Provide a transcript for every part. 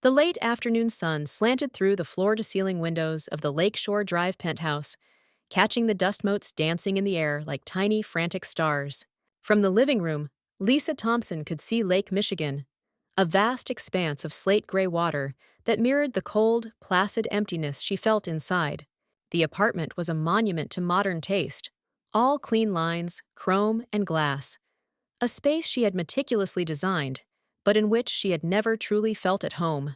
The late afternoon sun slanted through the floor-to-ceiling windows of the Lakeshore Drive penthouse, catching the dust motes dancing in the air like tiny, frantic stars. From the living room, Lisa Thompson could see Lake Michigan, a vast expanse of slate-gray water that mirrored the cold, placid emptiness she felt inside. The apartment was a monument to modern taste, all clean lines, chrome, and glass, a space she had meticulously designed, but in which she had never truly felt at home.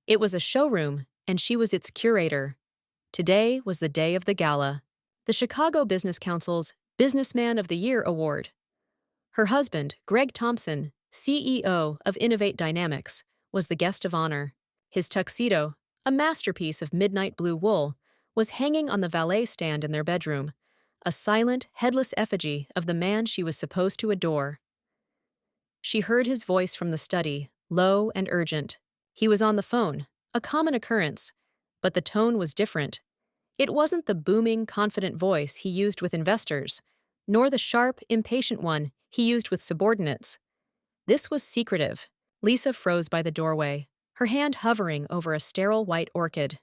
It was a showroom, and she was its curator. Today was the day of the gala, the Chicago Business Council's Businessman of the Year award. Her husband, Greg Thompson, CEO of Innovate Dynamics, was the guest of honor. His tuxedo, a masterpiece of midnight blue wool, was hanging on the valet stand in their bedroom, a silent, headless effigy of the man she was supposed to adore. She heard his voice from the study, low and urgent. He was on the phone, a common occurrence, but the tone was different. It wasn't the booming, confident voice he used with investors, nor the sharp, impatient one he used with subordinates. This was secretive. Lisa froze by the doorway, her hand hovering over a sterile white orchid.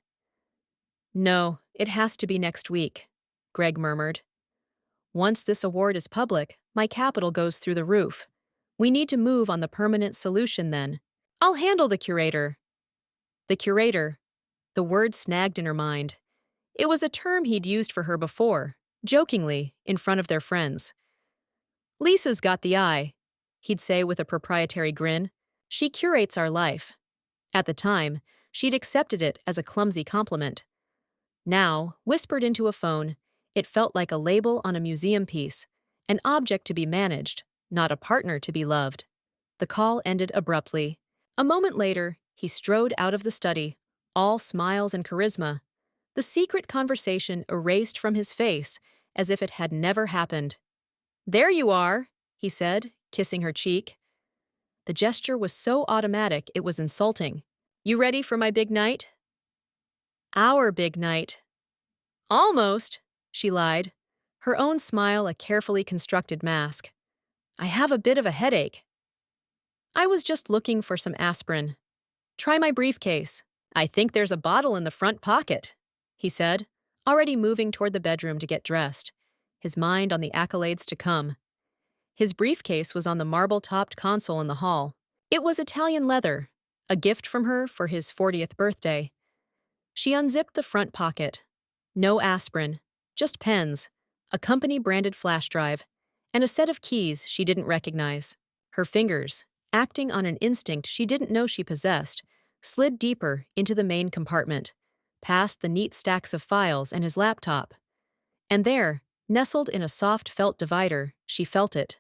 "No, it has to be next week," Greg murmured. "Once this award is public, my capital goes through the roof. We need to move on the permanent solution then. I'll handle the curator." The curator. The word snagged in her mind. It was a term he'd used for her before, jokingly, in front of their friends. "Lisa's got the eye," he'd say with a proprietary grin. "She curates our life." At the time, she'd accepted it as a clumsy compliment. Now, whispered into a phone, it felt like a label on a museum piece, an object to be managed, not a partner to be loved. The call ended abruptly. A moment later, he strode out of the study, all smiles and charisma. The secret conversation erased from his face as if it had never happened. "There you are," he said, kissing her cheek. The gesture was so automatic it was insulting. "You ready for my big night?" "Our big night." "Almost," she lied, her own smile a carefully constructed mask. "I have a bit of a headache." "I was just looking for some aspirin." "Try my briefcase. I think there's a bottle in the front pocket," he said, already moving toward the bedroom to get dressed, his mind on the accolades to come. His briefcase was on the marble-topped console in the hall. It was Italian leather, a gift from her for his 40th birthday. She unzipped the front pocket. No aspirin, just pens, a company-branded flash drive, and a set of keys she didn't recognize. Her fingers, acting on an instinct she didn't know she possessed, slid deeper into the main compartment, past the neat stacks of files and his laptop. And there, nestled in a soft felt divider, she felt it.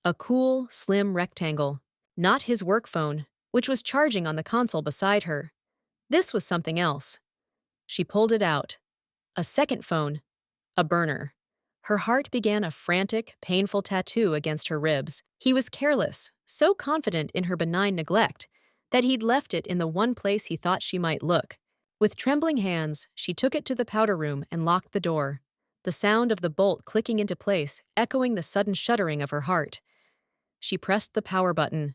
A cool, slim rectangle. Not his work phone, which was charging on the console beside her. This was something else. She pulled it out. A second phone. A burner. Her heart began a frantic, painful tattoo against her ribs. He was careless, so confident in her benign neglect, that he'd left it in the one place he thought she might look. With trembling hands, she took it to the powder room and locked the door, the sound of the bolt clicking into place echoing the sudden shuddering of her heart. She pressed the power button.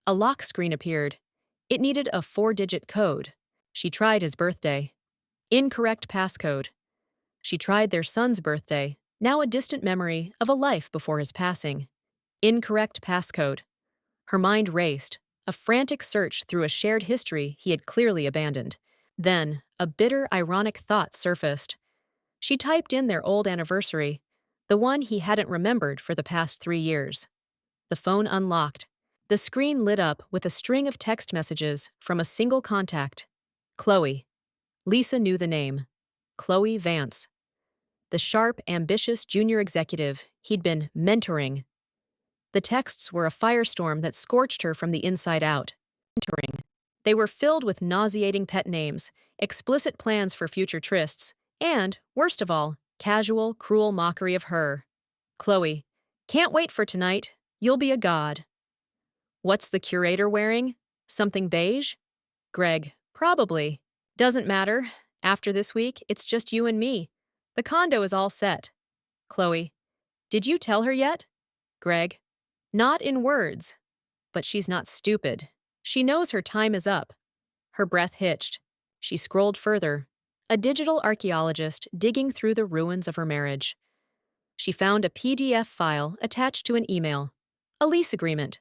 A lock screen appeared. It needed a 4-digit code. She tried his birthday. Incorrect passcode. She tried their son's birthday, now a distant memory of a life before his passing. Incorrect passcode. Her mind raced, a frantic search through a shared history he had clearly abandoned. Then, a bitter, ironic thought surfaced. She typed in their old anniversary, the one he hadn't remembered for the past 3 years. The phone unlocked. The screen lit up with a string of text messages from a single contact. Chloe. Lisa knew the name. Chloe Vance. The sharp, ambitious junior executive he'd been mentoring. The texts were a firestorm that scorched her from the inside out. Mentoring. They were filled with nauseating pet names, explicit plans for future trysts, and, worst of all, casual, cruel mockery of her. Chloe. Can't wait for tonight. You'll be a god. What's the curator wearing? Something beige? Greg. Probably. Doesn't matter. After this week, it's just you and me. The condo is all set. Chloe. Did you tell her yet? Greg. Not in words. But she's not stupid. She knows her time is up. Her breath hitched. She scrolled further. A digital archaeologist digging through the ruins of her marriage. She found a PDF file attached to an email. A lease agreement.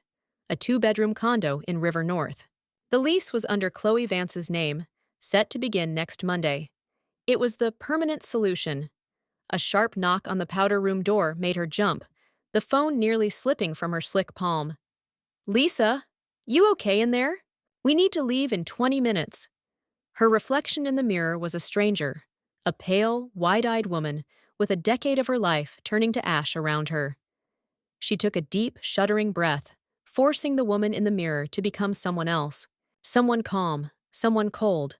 A two-bedroom condo in River North. The lease was under Chloe Vance's name, set to begin next Monday. It was the permanent solution. A sharp knock on the powder room door made her jump, the phone nearly slipping from her slick palm. "Lisa, you okay in there? We need to leave in 20 minutes." Her reflection in the mirror was a stranger, a pale, wide-eyed woman with a decade of her life turning to ash around her. She took a deep, shuddering breath, forcing the woman in the mirror to become someone else. Someone calm, someone cold.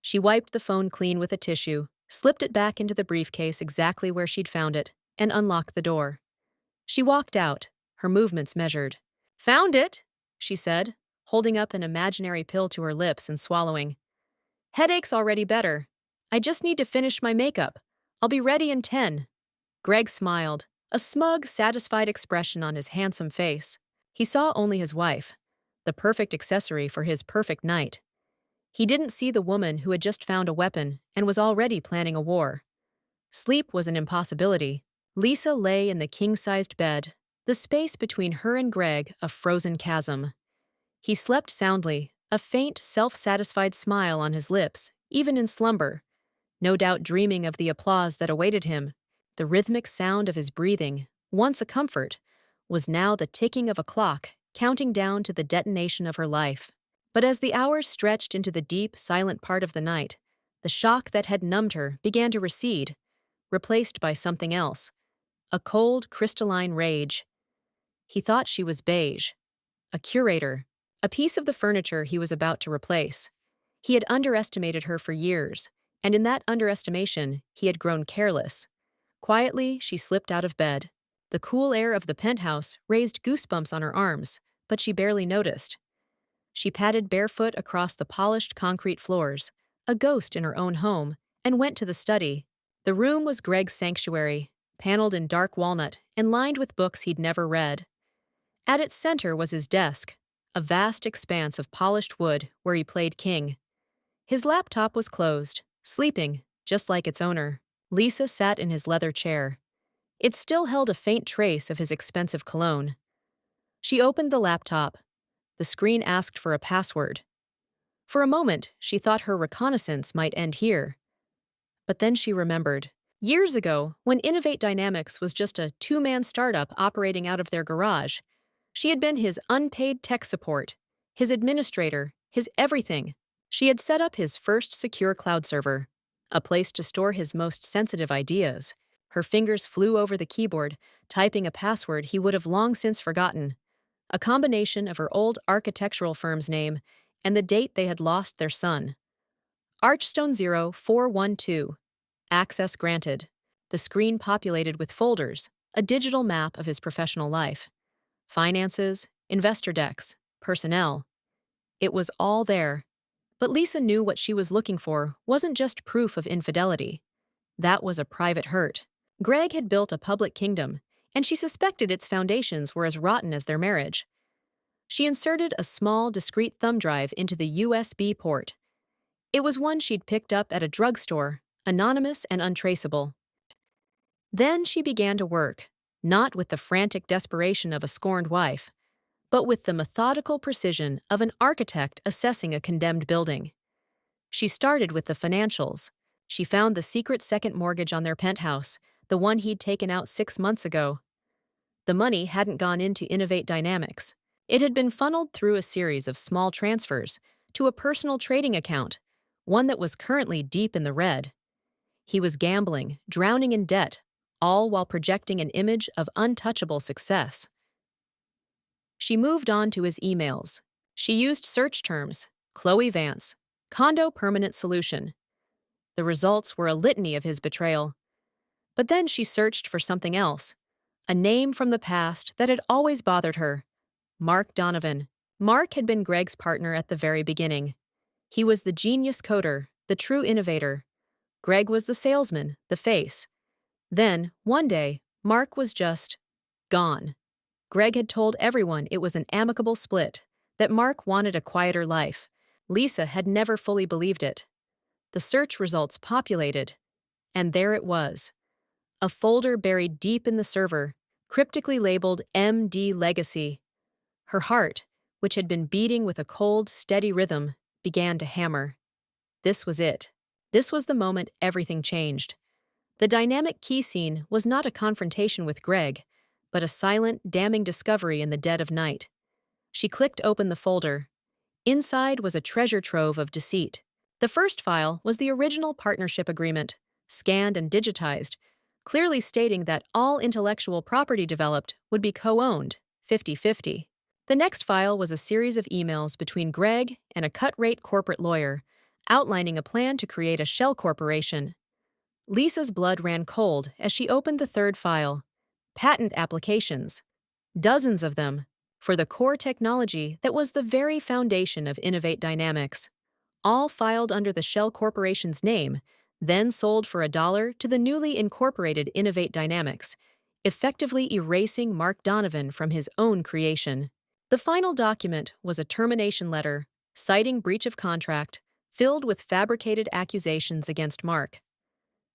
She wiped the phone clean with a tissue, slipped it back into the briefcase exactly where she'd found it, and unlocked the door. She walked out, her movements measured. "Found it," she said, holding up an imaginary pill to her lips and swallowing. "Headache's already better. I just need to finish my makeup. I'll be ready in 10. Greg smiled, a smug, satisfied expression on his handsome face. He saw only his wife, the perfect accessory for his perfect night. He didn't see the woman who had just found a weapon and was already planning a war. Sleep was an impossibility. Lisa lay in the king-sized bed, the space between her and Greg a frozen chasm. He slept soundly, a faint, self-satisfied smile on his lips, even in slumber, no doubt dreaming of the applause that awaited him. The rhythmic sound of his breathing, once a comfort, was now the ticking of a clock, counting down to the detonation of her life. But as the hours stretched into the deep, silent part of the night, the shock that had numbed her began to recede, replaced by something else. A cold, crystalline rage. He thought she was beige. A curator. A piece of the furniture he was about to replace. He had underestimated her for years, and in that underestimation, he had grown careless. Quietly, she slipped out of bed. The cool air of the penthouse raised goosebumps on her arms, but she barely noticed. She padded barefoot across the polished concrete floors, a ghost in her own home, and went to the study. The room was Greg's sanctuary, paneled in dark walnut and lined with books he'd never read. At its center was his desk, a vast expanse of polished wood where he played king. His laptop was closed, sleeping, just like its owner. Lisa sat in his leather chair. It still held a faint trace of his expensive cologne. She opened the laptop. The screen asked for a password. For a moment, she thought her reconnaissance might end here. But then she remembered. Years ago, when Innovate Dynamics was just a two-man startup operating out of their garage, she had been his unpaid tech support, his administrator, his everything. She had set up his first secure cloud server, a place to store his most sensitive ideas. Her fingers flew over the keyboard, typing a password he would have long since forgotten, a combination of her old architectural firm's name and the date they had lost their son. Archstone 0412. Access granted. The screen populated with folders, a digital map of his professional life. Finances, investor decks, personnel. It was all there. But Lisa knew what she was looking for wasn't just proof of infidelity. That was a private hurt. Greg had built a public kingdom, and she suspected its foundations were as rotten as their marriage. She inserted a small, discreet thumb drive into the USB port. It was one she'd picked up at a drugstore, anonymous and untraceable. Then she began to work, not with the frantic desperation of a scorned wife, but with the methodical precision of an architect assessing a condemned building. She started with the financials. She found the secret second mortgage on their penthouse, the one he'd taken out 6 months ago. The money hadn't gone into Innovate Dynamics. It had been funneled through a series of small transfers to a personal trading account, one that was currently deep in the red. He was gambling, drowning in debt, all while projecting an image of untouchable success. She moved on to his emails. She used search terms, Chloe Vance, condo permanent solution. The results were a litany of his betrayal. But then she searched for something else, a name from the past that had always bothered her. Mark Donovan. Mark had been Greg's partner at the very beginning. He was the genius coder, the true innovator. Greg was the salesman, the face. Then, one day, Mark was just gone. Greg had told everyone it was an amicable split, that Mark wanted a quieter life, Lisa had never fully believed it. The search results populated, and there it was. A folder buried deep in the server, cryptically labeled MD Legacy. Her heart, which had been beating with a cold, steady rhythm, began to hammer. This was it. This was the moment everything changed. The dynamic key scene was not a confrontation with Greg, but a silent, damning discovery in the dead of night. She clicked open the folder. Inside was a treasure trove of deceit. The first file was the original partnership agreement, scanned and digitized, clearly stating that all intellectual property developed would be co-owned, 50-50. The next file was a series of emails between Greg and a cut-rate corporate lawyer, outlining a plan to create a shell corporation. Lisa's blood ran cold as she opened the third file. Patent applications. Dozens of them, for the core technology that was the very foundation of Innovate Dynamics. All filed under the Shell Corporation's name, then sold for $1 to the newly incorporated Innovate Dynamics, effectively erasing Mark Donovan from his own creation. The final document was a termination letter, citing breach of contract, filled with fabricated accusations against Mark.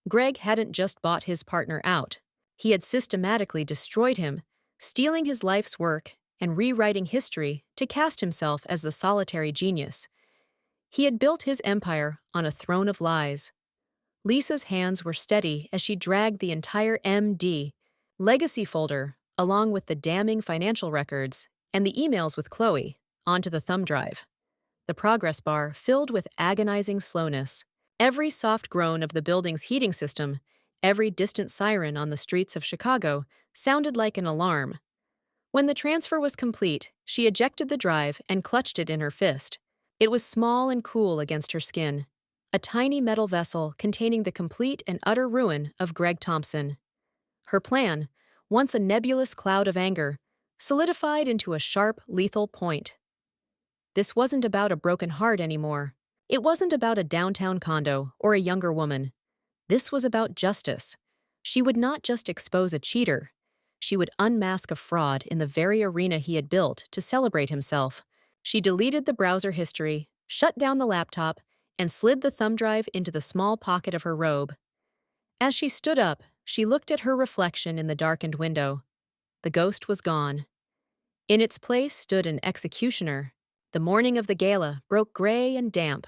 Greg hadn't just bought his partner out. He had systematically destroyed him, stealing his life's work and rewriting history to cast himself as the solitary genius. He had built his empire on a throne of lies. Lisa's hands were steady as she dragged the entire MD legacy folder, along with the damning financial records and the emails with Chloe, onto the thumb drive. The progress bar filled with agonizing slowness. Every soft groan of the building's heating system, every distant siren on the streets of Chicago, sounded like an alarm. When the transfer was complete, she ejected the drive and clutched it in her fist. It was small and cool against her skin, a tiny metal vessel containing the complete and utter ruin of Greg Thompson. Her plan, once a nebulous cloud of anger, solidified into a sharp, lethal point. This wasn't about a broken heart anymore. It wasn't about a downtown condo or a younger woman. This was about justice. She would not just expose a cheater. She would unmask a fraud in the very arena he had built to celebrate himself. She deleted the browser history, shut down the laptop, and slid the thumb drive into the small pocket of her robe. As she stood up, she looked at her reflection in the darkened window. The ghost was gone. In its place stood an executioner. The morning of the gala broke gray and damp.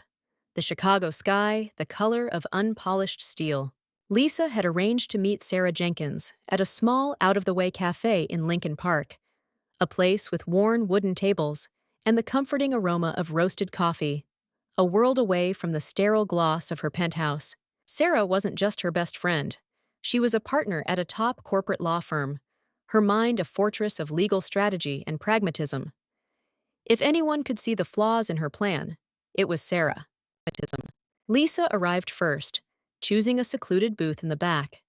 The Chicago sky, the color of unpolished steel. Lisa had arranged to meet Sarah Jenkins at a small, out-of-the-way cafe in Lincoln Park, a place with worn wooden tables and the comforting aroma of roasted coffee, a world away from the sterile gloss of her penthouse. Sarah wasn't just her best friend. She was a partner at a top corporate law firm, her mind a fortress of legal strategy and pragmatism. If anyone could see the flaws in her plan, it was Sarah. Lisa arrived first, choosing a secluded booth in the back.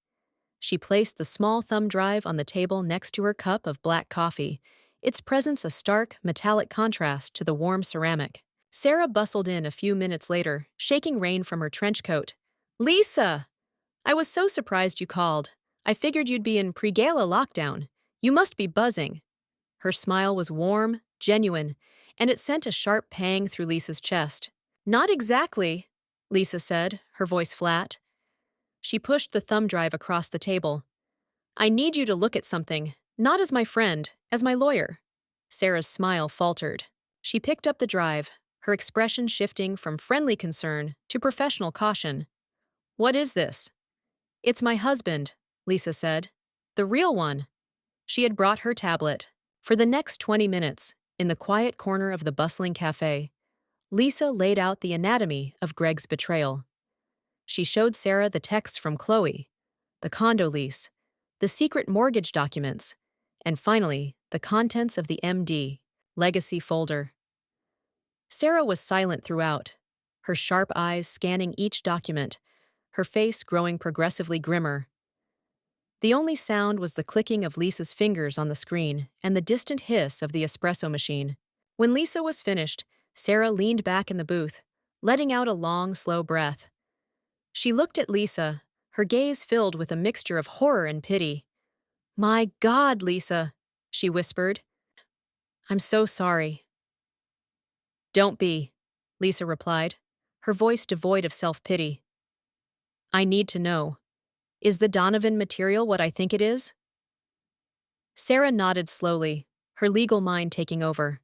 She placed the small thumb drive on the table next to her cup of black coffee, its presence a stark, metallic contrast to the warm ceramic. Sarah bustled in a few minutes later, shaking rain from her trench coat. "Lisa! I was so surprised you called. I figured you'd be in pre-gala lockdown. You must be buzzing." Her smile was warm, genuine, and it sent a sharp pang through Lisa's chest. "Not exactly," Lisa said, her voice flat. She pushed the thumb drive across the table. "I need you to look at something, not as my friend, as my lawyer." Sarah's smile faltered. She picked up the drive, her expression shifting from friendly concern to professional caution. "What is this?" "It's my husband," Lisa said. "The real one." She had brought her tablet. For the next 20 minutes, in the quiet corner of the bustling cafe, Lisa laid out the anatomy of Greg's betrayal. She showed Sarah the texts from Chloe, the condo lease, the secret mortgage documents, and finally, the contents of the MD legacy folder. Sarah was silent throughout, her sharp eyes scanning each document, her face growing progressively grimmer. The only sound was the clicking of Lisa's fingers on the screen and the distant hiss of the espresso machine. When Lisa was finished, Sarah leaned back in the booth, letting out a long, slow breath. She looked at Lisa, her gaze filled with a mixture of horror and pity. "My God, Lisa," she whispered. "I'm so sorry." "Don't be." Lisa replied, her voice devoid of self-pity. I need to know. Is the Donovan material what I think it is? Sarah nodded slowly, her legal mind taking over.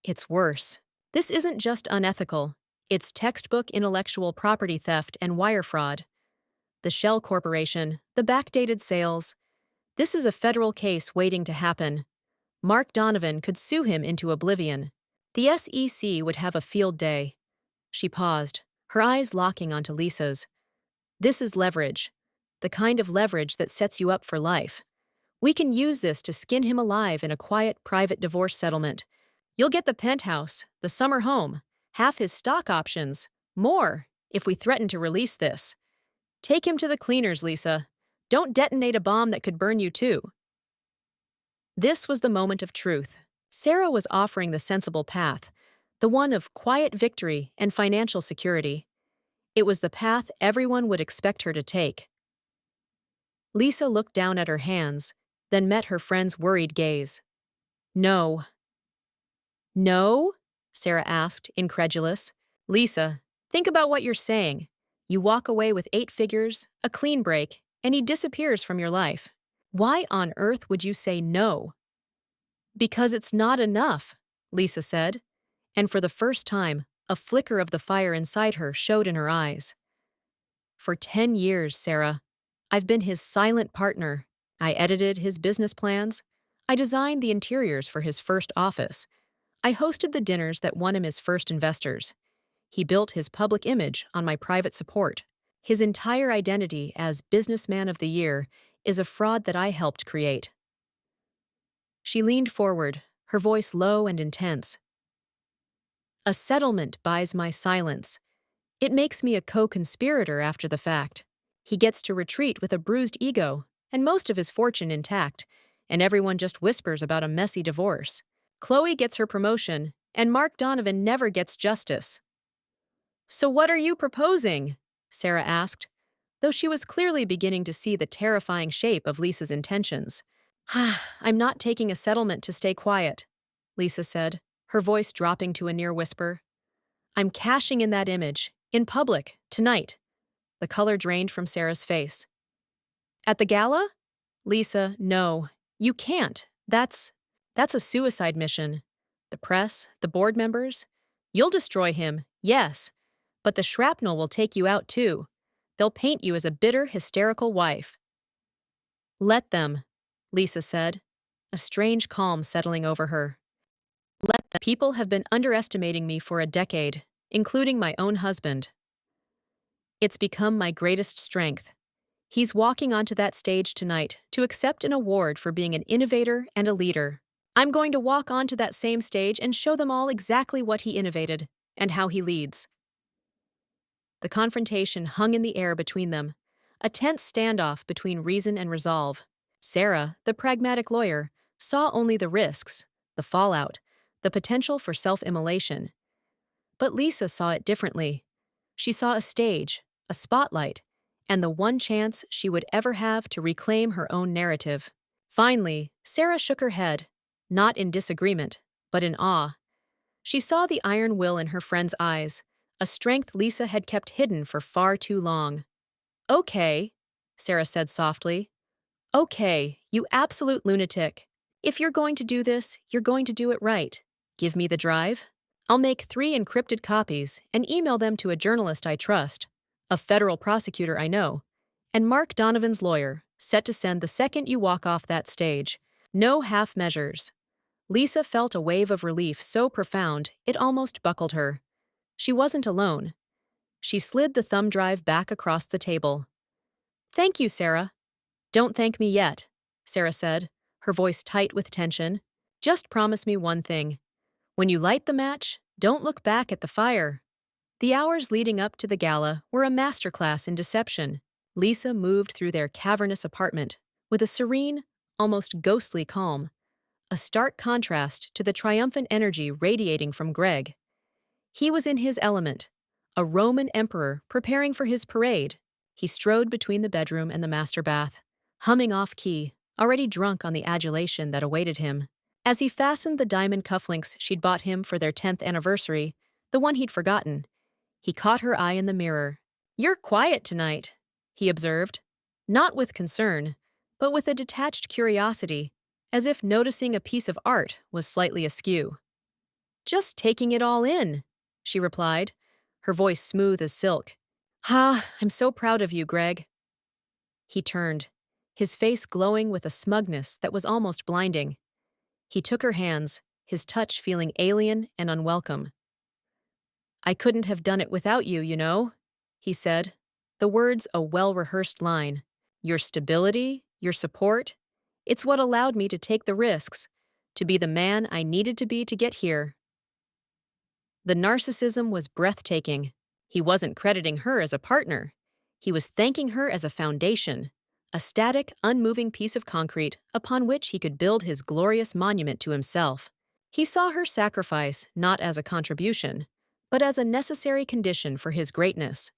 It's worse. This isn't just unethical. It's textbook intellectual property theft and wire fraud. The Shell Corporation, the backdated sales. This is a federal case waiting to happen. Mark Donovan could sue him into oblivion. The SEC would have a field day. She paused, her eyes locking onto Lisa's. This is leverage. The kind of leverage that sets you up for life. We can use this to skin him alive in a quiet, private divorce settlement. You'll get the penthouse, the summer home, half his stock options, more, if we threaten to release this. Take him to the cleaners, Lisa. Don't detonate a bomb that could burn you too. This was the moment of truth. Sarah was offering the sensible path, the one of quiet victory and financial security. It was the path everyone would expect her to take. Lisa looked down at her hands, then met her friend's worried gaze. No. No? Sarah asked, incredulous. Lisa, think about what you're saying. You walk away with 8 figures, a clean break, and he disappears from your life. Why on earth would you say no? Because it's not enough, Lisa said, and for the first time, a flicker of the fire inside her showed in her eyes. For 10 years, Sarah, I've been his silent partner. I edited his business plans. I designed the interiors for his first office. I hosted the dinners that won him his first investors. He built his public image on my private support. His entire identity as Businessman of the Year is a fraud that I helped create. She leaned forward, her voice low and intense. A settlement buys my silence. It makes me a co-conspirator after the fact. He gets to retreat with a bruised ego and most of his fortune intact, and everyone just whispers about a messy divorce. Chloe gets her promotion, and Mark Donovan never gets justice. So what are you proposing? Sarah asked, though she was clearly beginning to see the terrifying shape of Lisa's intentions. I'm not taking a settlement to stay quiet, Lisa said, her voice dropping to a near whisper. I'm cashing in that image, in public, tonight. The color drained from Sarah's face. At the gala? Lisa, no. You can't. That's a suicide mission. The press, the board members. You'll destroy him, yes. But the shrapnel will take you out too. They'll paint you as a bitter, hysterical wife. Let them, Lisa said, a strange calm settling over her. Let them. People have been underestimating me for a decade, including my own husband. It's become my greatest strength. He's walking onto that stage tonight to accept an award for being an innovator and a leader. I'm going to walk onto that same stage and show them all exactly what he innovated and how he leads. The confrontation hung in the air between them, a tense standoff between reason and resolve. Sarah, the pragmatic lawyer, saw only the risks, the fallout, the potential for self-immolation. But Lisa saw it differently. She saw a stage, a spotlight, and the one chance she would ever have to reclaim her own narrative. Finally, Sarah shook her head, not in disagreement, but in awe. She saw the iron will in her friend's eyes, a strength Lisa had kept hidden for far too long. Okay, Sarah said softly. Okay, you absolute lunatic. If you're going to do this, you're going to do it right. Give me the drive. I'll make 3 encrypted copies and email them to a journalist I trust, a federal prosecutor I know, and Mark Donovan's lawyer, set to send the second you walk off that stage. No half measures. Lisa felt a wave of relief so profound it almost buckled her. She wasn't alone. She slid the thumb drive back across the table. Thank you, Sarah. Don't thank me yet, Sarah said, her voice tight with tension. Just promise me one thing. When you light the match, don't look back at the fire. The hours leading up to the gala were a masterclass in deception. Lisa moved through their cavernous apartment with a serene, almost ghostly calm, a stark contrast to the triumphant energy radiating from Greg. He was in his element, a Roman emperor preparing for his parade. He strode between the bedroom and the master bath, humming off-key, already drunk on the adulation that awaited him. As he fastened the diamond cufflinks she'd bought him for their 10th anniversary, the one he'd forgotten. He caught her eye in the mirror. "You're quiet tonight," he observed, not with concern, but with a detached curiosity, as if noticing a piece of art was slightly askew. "Just taking it all in," she replied, her voice smooth as silk. I'm so proud of you, Greg." He turned, his face glowing with a smugness that was almost blinding. He took her hands, his touch feeling alien and unwelcome. "I couldn't have done it without you, you know," he said, the words a well-rehearsed line. "Your stability, your support, it's what allowed me to take the risks, to be the man I needed to be to get here." The narcissism was breathtaking. He wasn't crediting her as a partner. He was thanking her as a foundation, a static, unmoving piece of concrete upon which he could build his glorious monument to himself. He saw her sacrifice not as a contribution, but as a necessary condition for his greatness.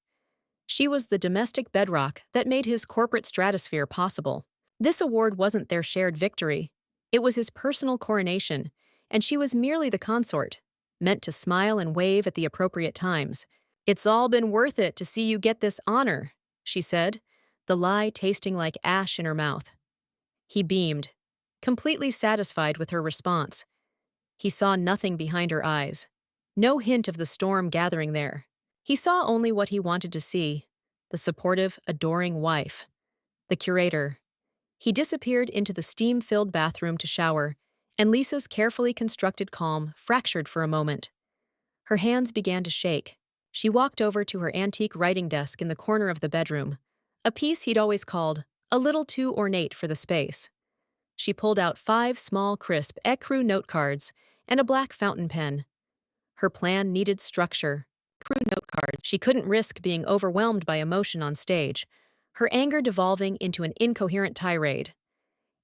She was the domestic bedrock that made his corporate stratosphere possible. This award wasn't their shared victory. It was his personal coronation, and she was merely the consort, meant to smile and wave at the appropriate times. "It's all been worth it to see you get this honor," she said, the lie tasting like ash in her mouth. He beamed, completely satisfied with her response. He saw nothing behind her eyes, no hint of the storm gathering there. He saw only what he wanted to see, the supportive, adoring wife. The curator. He disappeared into the steam-filled bathroom to shower, and Lisa's carefully constructed calm fractured for a moment. Her hands began to shake. She walked over to her antique writing desk in the corner of the bedroom, a piece he'd always called a little too ornate for the space. She pulled out 5 small, crisp écru note cards and a black fountain pen. Her plan needed structure. Écru note cards. She couldn't risk being overwhelmed by emotion on stage, her anger devolving into an incoherent tirade.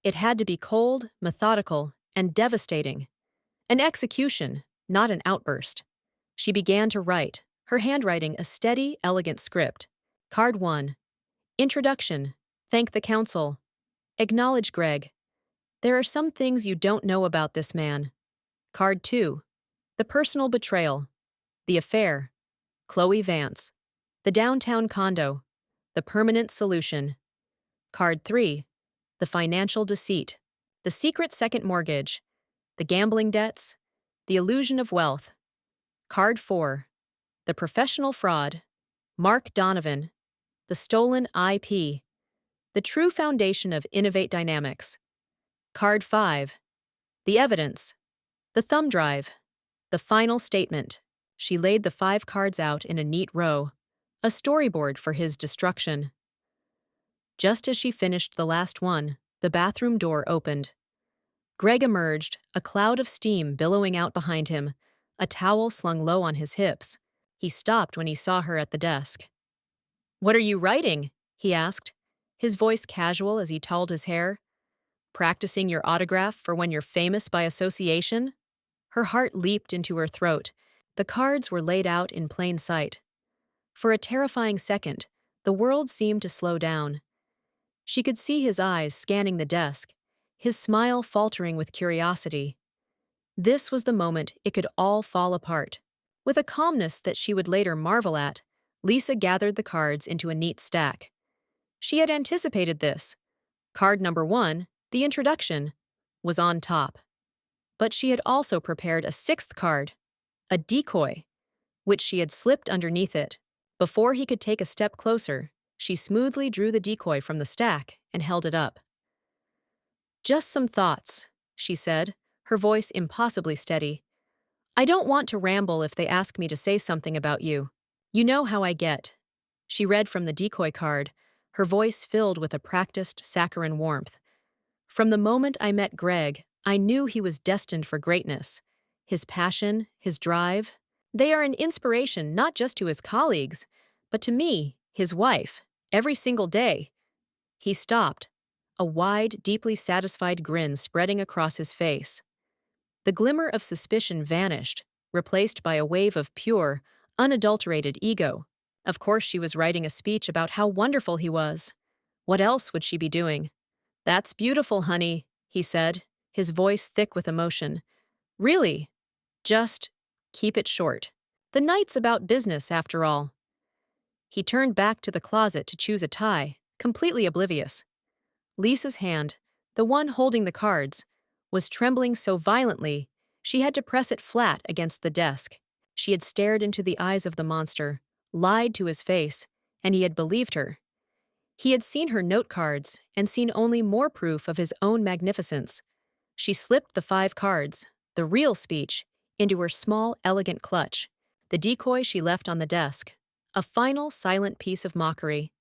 It had to be cold, methodical, and devastating. An execution, not an outburst. She began to write, her handwriting a steady, elegant script. Card 1. Introduction. Thank the council. Acknowledge Greg. There are some things you don't know about this man. Card 2. The personal betrayal. The affair. Chloe Vance. The downtown condo. The permanent solution. Card 3. The financial deceit. The secret second mortgage. The gambling debts. The illusion of wealth. Card 4. The professional fraud. Mark Donovan. The stolen IP. The true foundation of Innovate Dynamics. Card 5. The evidence. The thumb drive. The final statement. She laid the 5 cards out in a neat row, a storyboard for his destruction. Just as she finished the last one, the bathroom door opened. Greg emerged, a cloud of steam billowing out behind him, a towel slung low on his hips. He stopped when he saw her at the desk. "What are you writing?" he asked, his voice casual as he toweled his hair. "Practicing your autograph for when you're famous by association?" Her heart leaped into her throat. The cards were laid out in plain sight. For a terrifying second, the world seemed to slow down. She could see his eyes scanning the desk, his smile faltering with curiosity. This was the moment it could all fall apart. With a calmness that she would later marvel at, Lisa gathered the cards into a neat stack. She had anticipated this. Card number 1, the introduction, was on top. But she had also prepared a 6th card, a decoy, which she had slipped underneath it. Before he could take a step closer, she smoothly drew the decoy from the stack and held it up. "Just some thoughts," she said, her voice impossibly steady. "I don't want to ramble if they ask me to say something about you. You know how I get." She read from the decoy card, her voice filled with a practiced, saccharine warmth. "From the moment I met Greg, I knew he was destined for greatness. His passion, his drive, they are an inspiration not just to his colleagues, but to me, his wife, every single day." He stopped, a wide, deeply satisfied grin spreading across his face. The glimmer of suspicion vanished, replaced by a wave of pure, unadulterated ego. Of course she was writing a speech about how wonderful he was. What else would she be doing? "That's beautiful, honey," he said, his voice thick with emotion. "Really. Just keep it short." The night's about business, after all. He turned back to the closet to choose a tie, completely oblivious. Lisa's hand, the one holding the cards, was trembling so violently she had to press it flat against the desk. She had stared into the eyes of the monster, lied to his face, and he had believed her. He had seen her note cards and seen only more proof of his own magnificence. She slipped the 5 cards, the real speech, into her small, elegant clutch, the decoy she left on the desk, a final, silent piece of mockery.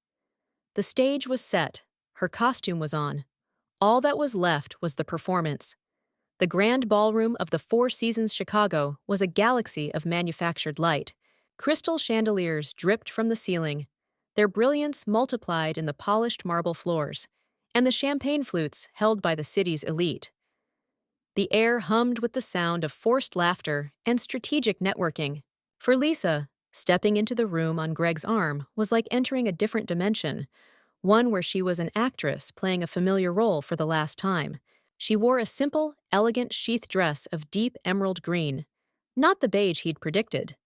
The stage was set, her costume was on. All that was left was the performance. The grand ballroom of the Four Seasons Chicago was a galaxy of manufactured light. Crystal chandeliers dripped from the ceiling, their brilliance multiplied in the polished marble floors, and the champagne flutes held by the city's elite. The air hummed with the sound of forced laughter and strategic networking. For Lisa, stepping into the room on Greg's arm was like entering a different dimension, one where she was an actress playing a familiar role for the last time. She wore a simple, elegant sheath dress of deep emerald green, not the beige he'd predicted.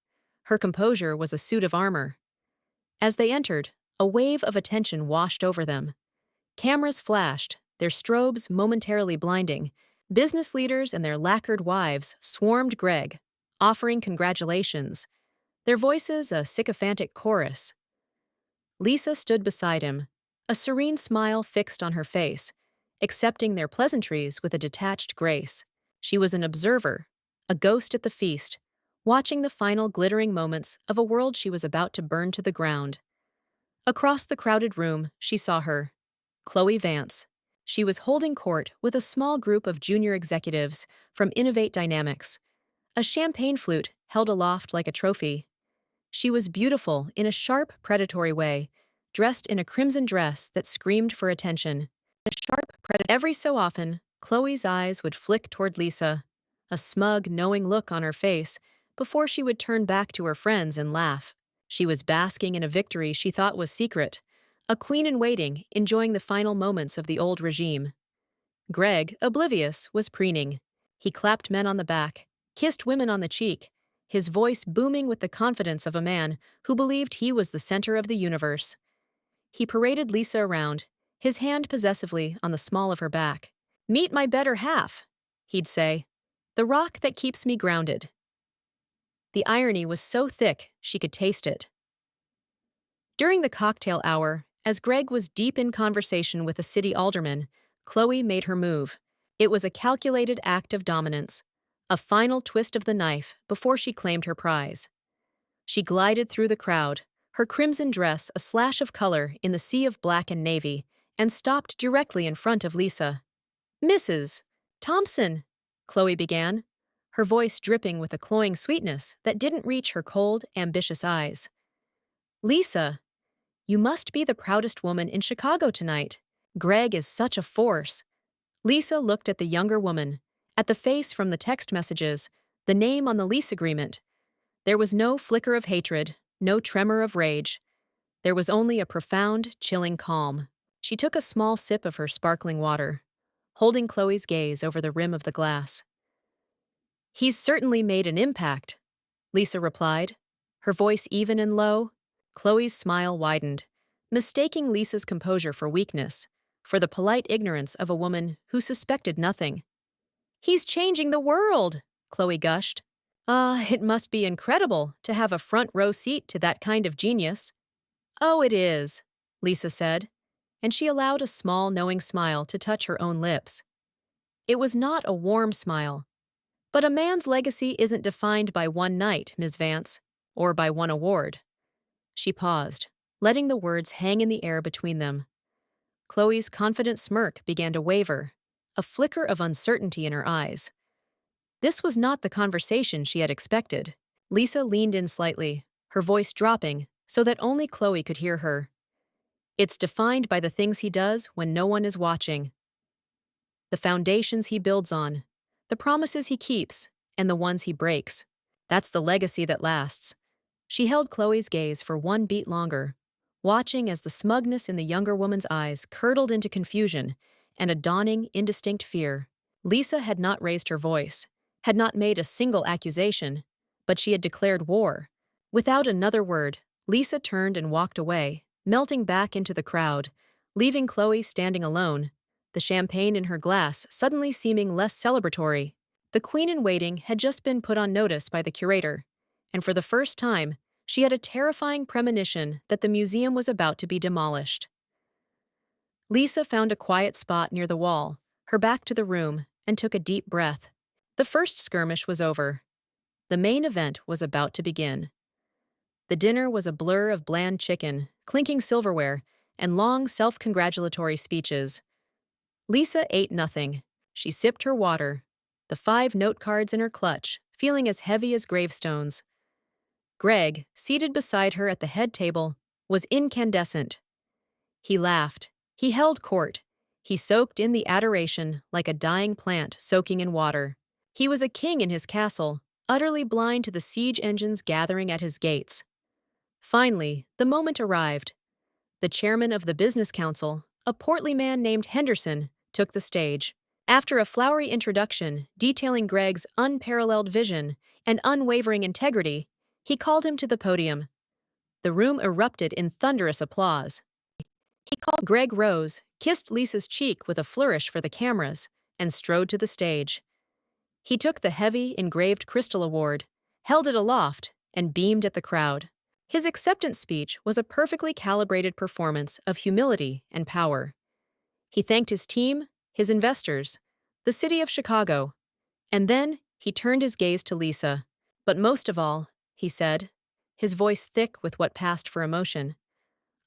Her composure was a suit of armor. As they entered, a wave of attention washed over them. Cameras flashed, their strobes momentarily blinding. Business leaders and their lacquered wives swarmed Greg, offering congratulations, their voices a sycophantic chorus. Lisa stood beside him, a serene smile fixed on her face, accepting their pleasantries with a detached grace. She was an observer, a ghost at the feast, watching the final glittering moments of a world she was about to burn to the ground. Across the crowded room, she saw her, Chloe Vance. She was holding court with a small group of junior executives from Innovate Dynamics, a champagne flute held aloft like a trophy. She was beautiful in a sharp, predatory way, dressed in a crimson dress that screamed for attention. Every so often, Chloe's eyes would flick toward Lisa, a smug, knowing look on her face, before she would turn back to her friends and laugh. She was basking in a victory she thought was secret, a queen-in-waiting, enjoying the final moments of the old regime. Greg, oblivious, was preening. He clapped men on the back, kissed women on the cheek, his voice booming with the confidence of a man who believed he was the center of the universe. He paraded Lisa around, his hand possessively on the small of her back. "Meet my better half," he'd say. "The rock that keeps me grounded." The irony was so thick she could taste it. During the cocktail hour, as Greg was deep in conversation with a city alderman, Chloe made her move. It was a calculated act of dominance, a final twist of the knife before she claimed her prize. She glided through the crowd, her crimson dress a slash of color in the sea of black and navy, and stopped directly in front of Lisa. "Mrs. Thompson," Chloe began, her voice dripping with a cloying sweetness that didn't reach her cold, ambitious eyes. "Lisa, you must be the proudest woman in Chicago tonight. Greg is such a force." Lisa looked at the younger woman, at the face from the text messages, the name on the lease agreement. There was no flicker of hatred, no tremor of rage. There was only a profound, chilling calm. She took a small sip of her sparkling water, holding Chloe's gaze over the rim of the glass. "He's certainly made an impact," Lisa replied, her voice even and low. Chloe's smile widened, mistaking Lisa's composure for weakness, for the polite ignorance of a woman who suspected nothing. "He's changing the world," Chloe gushed. It must be incredible to have a front row seat to that kind of genius." "Oh, it is," Lisa said, and she allowed a small, knowing smile to touch her own lips. It was not a warm smile. "But a man's legacy isn't defined by one night, Ms. Vance, or by one award." She paused, letting the words hang in the air between them. Chloe's confident smirk began to waver, a flicker of uncertainty in her eyes. This was not the conversation she had expected. Lisa leaned in slightly, her voice dropping so that only Chloe could hear her. "It's defined by the things he does when no one is watching. The foundations he builds on, the promises he keeps, and the ones he breaks. That's the legacy that lasts." She held Chloe's gaze for one beat longer, watching as the smugness in the younger woman's eyes curdled into confusion and a dawning, indistinct fear. Lisa had not raised her voice, had not made a single accusation, but she had declared war, Without another word, Lisa turned and walked away, melting back into the crowd, leaving Chloe standing alone, the champagne in her glass suddenly seeming less celebratory. The queen-in-waiting had just been put on notice by the curator, and for the first time, she had a terrifying premonition that the museum was about to be demolished. Lisa found a quiet spot near the wall, her back to the room, and took a deep breath. The first skirmish was over. The main event was about to begin. The dinner was a blur of bland chicken, clinking silverware, and long self-congratulatory speeches. Lisa ate nothing. She sipped her water, the 5 note cards in her clutch, feeling as heavy as gravestones. Greg, seated beside her at the head table, was incandescent. He laughed. He held court. He soaked in the adoration like a dying plant soaking in water. He was a king in his castle, utterly blind to the siege engines gathering at his gates. Finally, the moment arrived. The chairman of the business council, a portly man named Henderson, took the stage. After a flowery introduction detailing Greg's unparalleled vision and unwavering integrity, he called him to the podium. The room erupted in thunderous applause. He called Greg rose, kissed Lisa's cheek with a flourish for the cameras, and strode to the stage. He took the heavy, engraved crystal award, held it aloft, and beamed at the crowd. His acceptance speech was a perfectly calibrated performance of humility and power. He thanked his team, his investors, the city of Chicago, and then he turned his gaze to Lisa. But most of all, he said, his voice thick with what passed for emotion,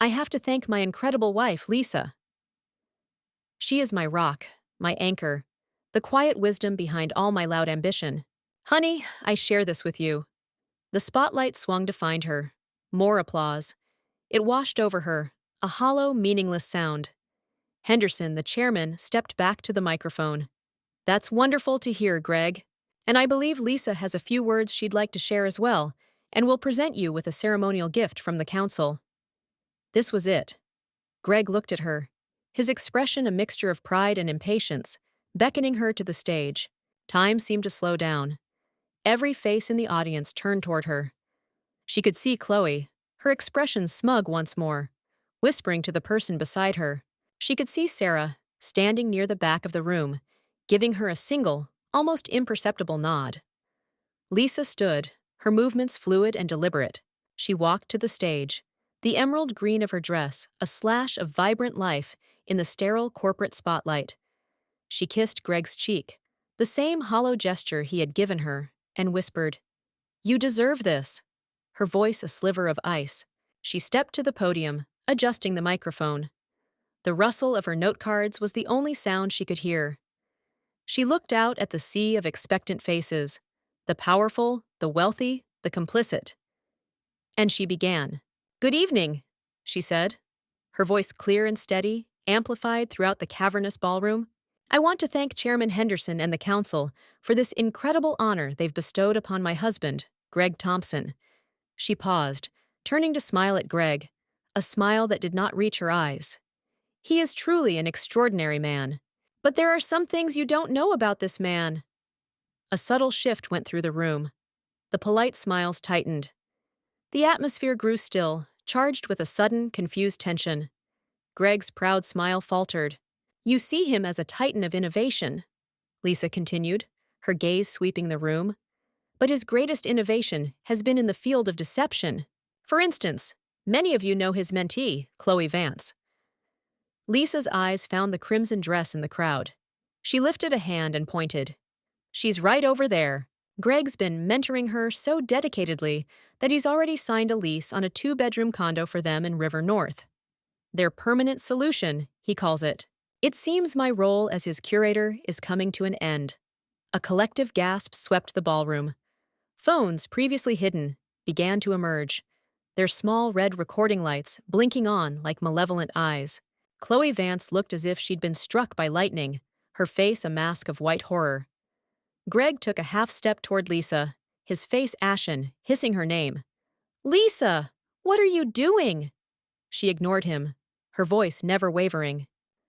I have to thank my incredible wife, Lisa. She is my rock, my anchor, the quiet wisdom behind all my loud ambition. Honey, I share this with you. The spotlight swung to find her. More applause. It washed over her, a hollow, meaningless sound. Henderson, the chairman, stepped back to the microphone. That's wonderful to hear, Greg. And I believe Lisa has a few words she'd like to share as well, and will present you with a ceremonial gift from the council. This was it. Greg looked at her, his expression a mixture of pride and impatience, beckoning her to the stage. Time seemed to slow down. Every face in the audience turned toward her. She could see Chloe, her expression smug once more, whispering to the person beside her. She could see Sarah, standing near the back of the room, giving her a single, almost imperceptible nod. Lisa stood, her movements fluid and deliberate. She walked to the stage, the emerald green of her dress a slash of vibrant life in the sterile corporate spotlight. She kissed Greg's cheek, the same hollow gesture he had given her, and whispered, You deserve this. Her voice a sliver of ice. She stepped to the podium, adjusting the microphone. The rustle of her note cards was the only sound she could hear. She looked out at the sea of expectant faces, the powerful, the wealthy, the complicit. And she began. Good evening, she said, her voice clear and steady, amplified throughout the cavernous ballroom. I want to thank Chairman Henderson and the council for this incredible honor they've bestowed upon my husband, Greg Thompson. She paused, turning to smile at Greg, a smile that did not reach her eyes. He is truly an extraordinary man. But there are some things you don't know about this man. A subtle shift went through the room. The polite smiles tightened. The atmosphere grew still, charged with a sudden, confused tension. Greg's proud smile faltered. You see him as a titan of innovation, Lisa continued, her gaze sweeping the room. But his greatest innovation has been in the field of deception. For instance, many of you know his mentee, Chloe Vance. Lisa's eyes found the crimson dress in the crowd. She lifted a hand and pointed. She's right over there. Greg's been mentoring her so dedicatedly that he's already signed a lease on a 2-bedroom condo for them in River North. Their permanent solution, he calls it. It seems my role as his curator is coming to an end. A collective gasp swept the ballroom. Phones, previously hidden, began to emerge, their small red recording lights blinking on like malevolent eyes. Chloe Vance looked as if she'd been struck by lightning, her face a mask of white horror. Greg took a half-step toward Lisa, his face ashen, hissing her name. Lisa! What are you doing? She ignored him, her voice never wavering.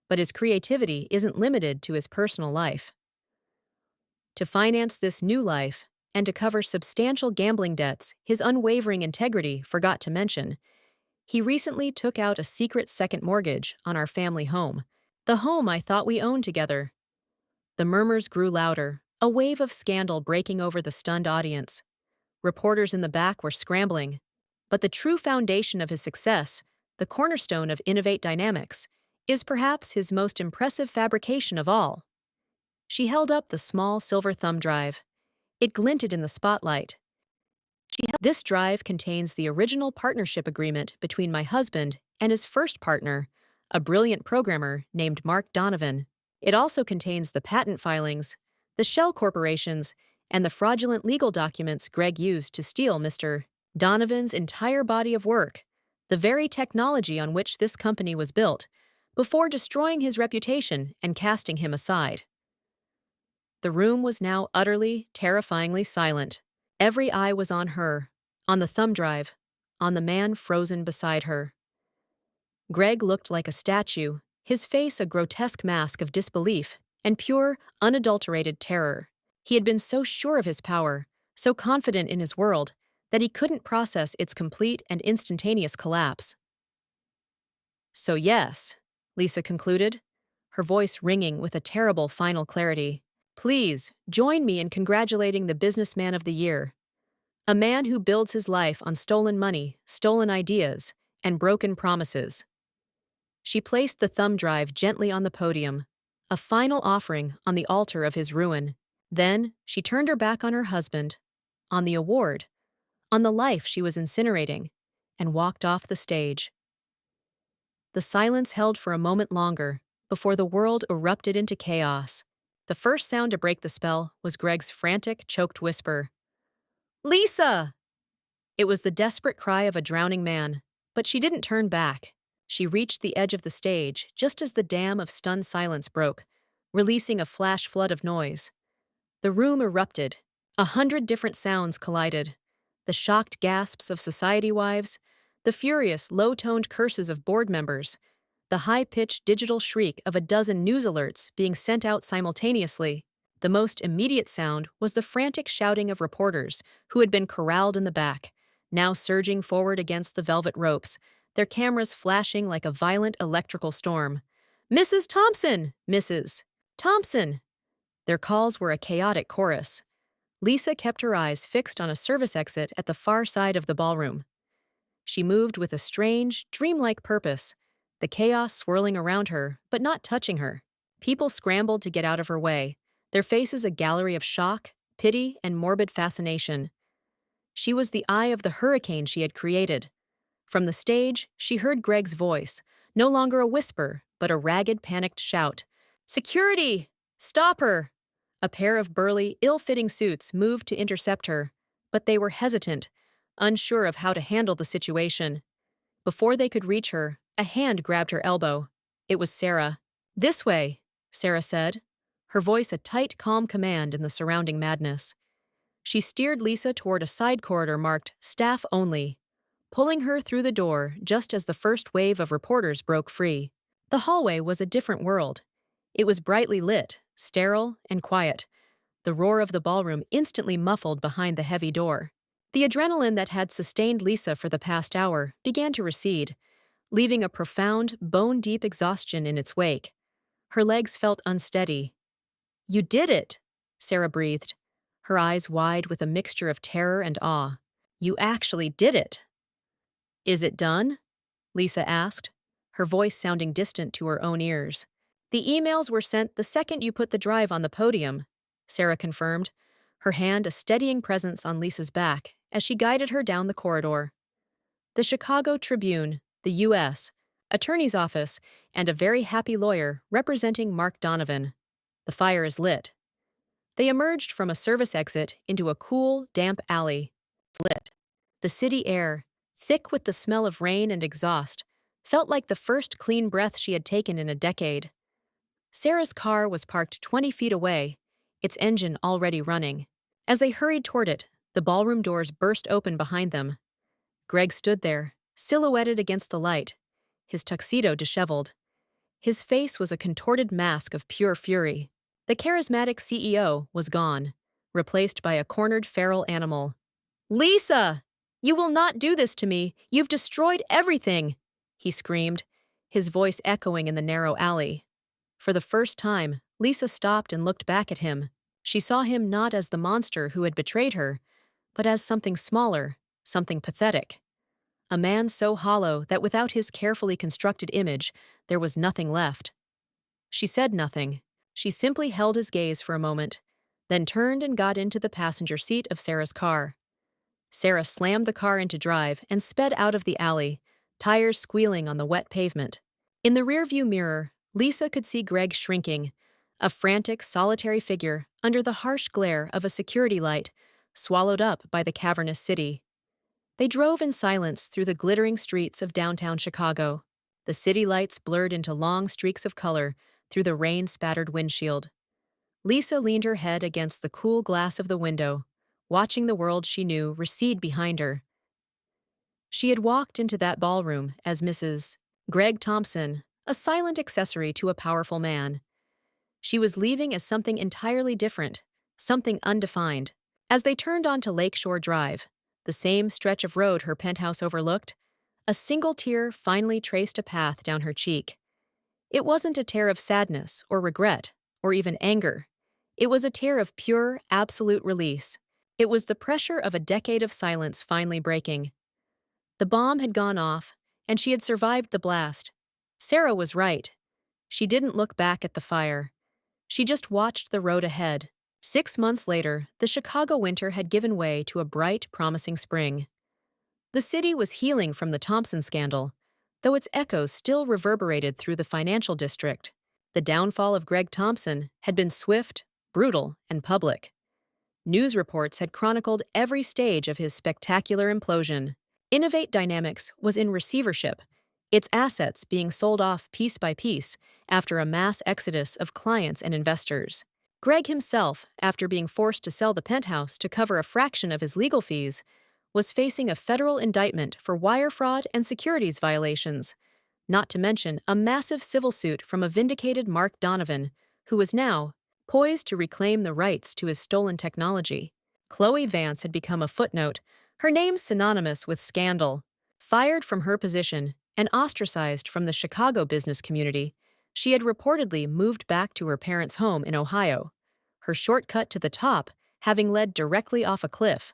But his creativity isn't limited to his personal life. To finance this new life, and to cover substantial gambling debts his unwavering integrity forgot to mention, he recently took out a secret second mortgage on our family home, the home I thought we owned together. The murmurs grew louder, a wave of scandal breaking over the stunned audience. Reporters in the back were scrambling. But the true foundation of his success, the cornerstone of Innovate Dynamics, is perhaps his most impressive fabrication of all. She held up the small silver thumb drive. It glinted in the spotlight. This drive contains the original partnership agreement between my husband and his first partner, a brilliant programmer named Mark Donovan. It also contains the patent filings, the shell corporations, and the fraudulent legal documents Greg used to steal Mr. Donovan's entire body of work, the very technology on which this company was built, before destroying his reputation and casting him aside. The room was now utterly, terrifyingly silent. Every eye was on her, on the thumb drive, on the man frozen beside her. Greg looked like a statue, his face a grotesque mask of disbelief and pure, unadulterated terror. He had been so sure of his power, so confident in his world, that he couldn't process its complete and instantaneous collapse. "So yes," Lisa concluded, her voice ringing with a terrible final clarity, "please join me in congratulating the businessman of the year. A man who builds his life on stolen money, stolen ideas, and broken promises." She placed the thumb drive gently on the podium, a final offering on the altar of his ruin. Then she turned her back on her husband, on the award, on the life she was incinerating, and walked off the stage. The silence held for a moment longer before the world erupted into chaos. The first sound to break the spell was Greg's frantic, choked whisper, "Lisa!" It was the desperate cry of a drowning man, but she didn't turn back. She reached the edge of the stage just as the dam of stunned silence broke, releasing a flash flood of noise. The room erupted. 100 different sounds collided. The shocked gasps of society wives, the furious, low-toned curses of board members, the high-pitched digital shriek of a dozen news alerts being sent out simultaneously. The most immediate sound was the frantic shouting of reporters who had been corralled in the back, now surging forward against the velvet ropes, their cameras flashing like a violent electrical storm. "Mrs. Thompson! Mrs. Thompson!" Their calls were a chaotic chorus. Lisa kept her eyes fixed on a service exit at the far side of the ballroom. She moved with a strange, dreamlike purpose, the chaos swirling around her, but not touching her. People scrambled to get out of her way, their faces a gallery of shock, pity, and morbid fascination. She was the eye of the hurricane she had created. From the stage, she heard Greg's voice, no longer a whisper, but a ragged, panicked shout. "Security! Stop her!" A pair of burly, ill-fitting suits moved to intercept her, but they were hesitant, unsure of how to handle the situation. Before they could reach her, a hand grabbed her elbow. It was Sarah. "This way," Sarah said, her voice a tight, calm command in the surrounding madness. She steered Lisa toward a side corridor marked "Staff Only," pulling her through the door just as the first wave of reporters broke free. The hallway was a different world. It was brightly lit, sterile, and quiet, the roar of the ballroom instantly muffled behind the heavy door. The adrenaline that had sustained Lisa for the past hour began to recede, leaving a profound, bone-deep exhaustion in its wake. Her legs felt unsteady. "You did it!" Sarah breathed, her eyes wide with a mixture of terror and awe. "You actually did it!" "Is it done?" Lisa asked, her voice sounding distant to her own ears. "The emails were sent the second you put the drive on the podium," Sarah confirmed, her hand a steadying presence on Lisa's back as she guided her down the corridor. The Chicago Tribune, the U.S., attorney's office, and a very happy lawyer representing Mark Donovan. The fire is lit. They emerged from a service exit into a cool, damp alley. Lit. The city air, thick with the smell of rain and exhaust, felt like the first clean breath she had taken in a decade. Sarah's car was parked 20 feet away, its engine already running. As they hurried toward it, the ballroom doors burst open behind them. Greg stood there, silhouetted against the light, his tuxedo disheveled. His face was a contorted mask of pure fury. The charismatic CEO was gone, replaced by a cornered feral animal. Lisa! You will not do this to me! You've destroyed everything! He screamed, his voice echoing in the narrow alley. For the first time, Lisa stopped and looked back at him. She saw him not as the monster who had betrayed her, but as something smaller, something pathetic. A man so hollow that without his carefully constructed image, there was nothing left. She said nothing. She simply held his gaze for a moment, then turned and got into the passenger seat of Sarah's car. Sarah slammed the car into drive and sped out of the alley, tires squealing on the wet pavement. In the rearview mirror, Lisa could see Greg shrinking, a frantic, solitary figure under the harsh glare of a security light, swallowed up by the cavernous city. They drove in silence through the glittering streets of downtown Chicago. The city lights blurred into long streaks of color through the rain-spattered windshield. Lisa leaned her head against the cool glass of the window, watching the world she knew recede behind her. She had walked into that ballroom as Mrs. Greg Thompson, a silent accessory to a powerful man. She was leaving as something entirely different, something undefined. As they turned onto Lakeshore Drive, the same stretch of road her penthouse overlooked, a single tear finally traced a path down her cheek. It wasn't a tear of sadness or regret or even anger. It was a tear of pure, absolute release. It was the pressure of a decade of silence finally breaking. The bomb had gone off, and she had survived the blast. Sarah was right. She didn't look back at the fire. She just watched the road ahead. 6 months later, the Chicago winter had given way to a bright, promising spring. The city was healing from the Thompson scandal, though its echoes still reverberated through the financial district. The downfall of Greg Thompson had been swift, brutal, and public. News reports had chronicled every stage of his spectacular implosion. Innovate Dynamics was in receivership, its assets being sold off piece by piece after a mass exodus of clients and investors. Greg himself, after being forced to sell the penthouse to cover a fraction of his legal fees, was facing a federal indictment for wire fraud and securities violations, not to mention a massive civil suit from a vindicated Mark Donovan, who was now poised to reclaim the rights to his stolen technology. Chloe Vance had become a footnote, her name synonymous with scandal. Fired from her position and ostracized from the Chicago business community, she had reportedly moved back to her parents' home in Ohio, her shortcut to the top having led directly off a cliff.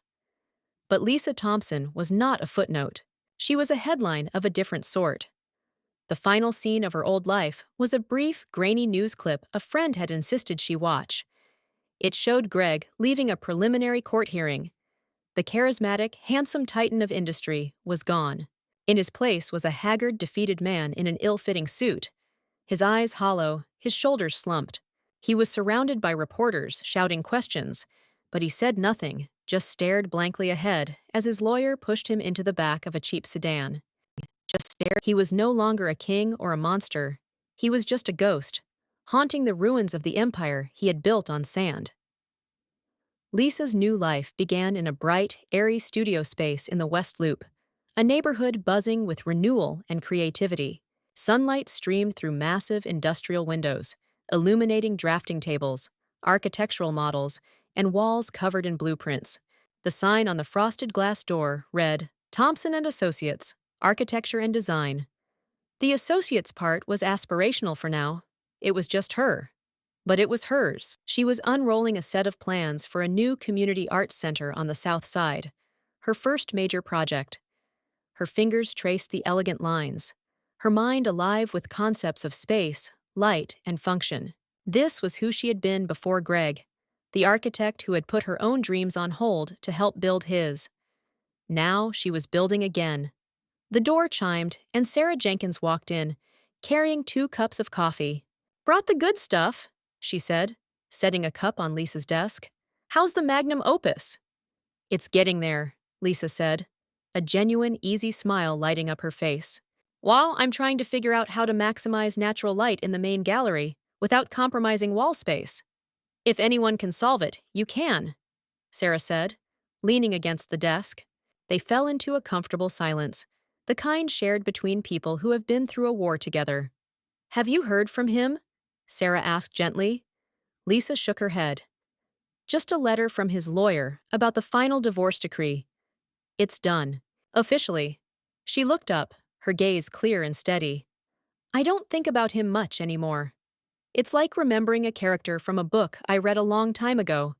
But Lisa Thompson was not a footnote. She was a headline of a different sort. The final scene of her old life was a brief, grainy news clip a friend had insisted she watch. It showed Greg leaving a preliminary court hearing. The charismatic, handsome titan of industry was gone. In his place was a haggard, defeated man in an ill-fitting suit, his eyes hollow, his shoulders slumped. He was surrounded by reporters shouting questions, but he said nothing, just stared blankly ahead as his lawyer pushed him into the back of a cheap sedan. He was no longer a king or a monster. He was just a ghost, haunting the ruins of the empire he had built on sand. Lisa's new life began in a bright, airy studio space in the West Loop, a neighborhood buzzing with renewal and creativity. Sunlight streamed through massive industrial windows, illuminating drafting tables, architectural models, and walls covered in blueprints. The sign on the frosted glass door read, "Thompson and Associates, Architecture and Design." The associates part was aspirational for now. It was just her. But it was hers. She was unrolling a set of plans for a new community arts center on the South Side, her first major project. Her fingers traced the elegant lines, her mind alive with concepts of space, light, and function. This was who she had been before Greg, the architect who had put her own dreams on hold to help build his. Now she was building again. The door chimed, and Sarah Jenkins walked in, carrying 2 cups of coffee. "Brought the good stuff," she said, setting a cup on Lisa's desk. "How's the magnum opus?" "It's getting there," Lisa said, a genuine, easy smile lighting up her face. "While I'm trying to figure out how to maximize natural light in the main gallery without compromising wall space. If anyone can solve it, you can," Sarah said, leaning against the desk. They fell into a comfortable silence, the kind shared between people who have been through a war together. "Have you heard from him?" Sarah asked gently. Lisa shook her head. Just a letter from his lawyer about the final divorce decree. It's done. Officially. She looked up, her gaze clear and steady. I don't think about him much anymore. It's like remembering a character from a book I read a long time ago.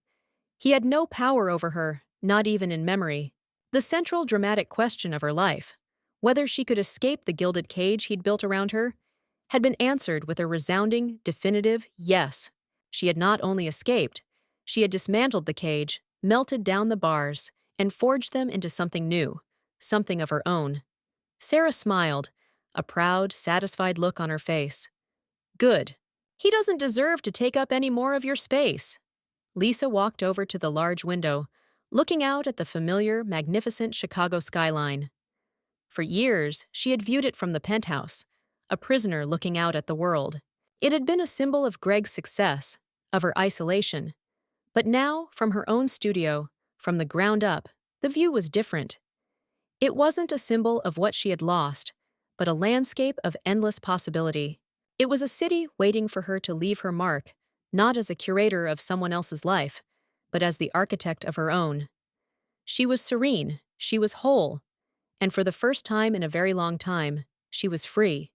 He had no power over her, not even in memory. The central dramatic question of her life, whether she could escape the gilded cage he'd built around her, had been answered with a resounding, definitive yes. She had not only escaped, she had dismantled the cage, melted down the bars, and forged them into something new, something of her own. Sarah smiled, a proud, satisfied look on her face. Good. He doesn't deserve to take up any more of your space. Lisa walked over to the large window, looking out at the familiar, magnificent Chicago skyline. For years, she had viewed it from the penthouse, a prisoner looking out at the world. It had been a symbol of Greg's success, of her isolation. But now, from her own studio, from the ground up, the view was different. It wasn't a symbol of what she had lost, but a landscape of endless possibility. It was a city waiting for her to leave her mark, not as a curator of someone else's life, but as the architect of her own. She was serene, she was whole, and for the first time in a very long time, she was free.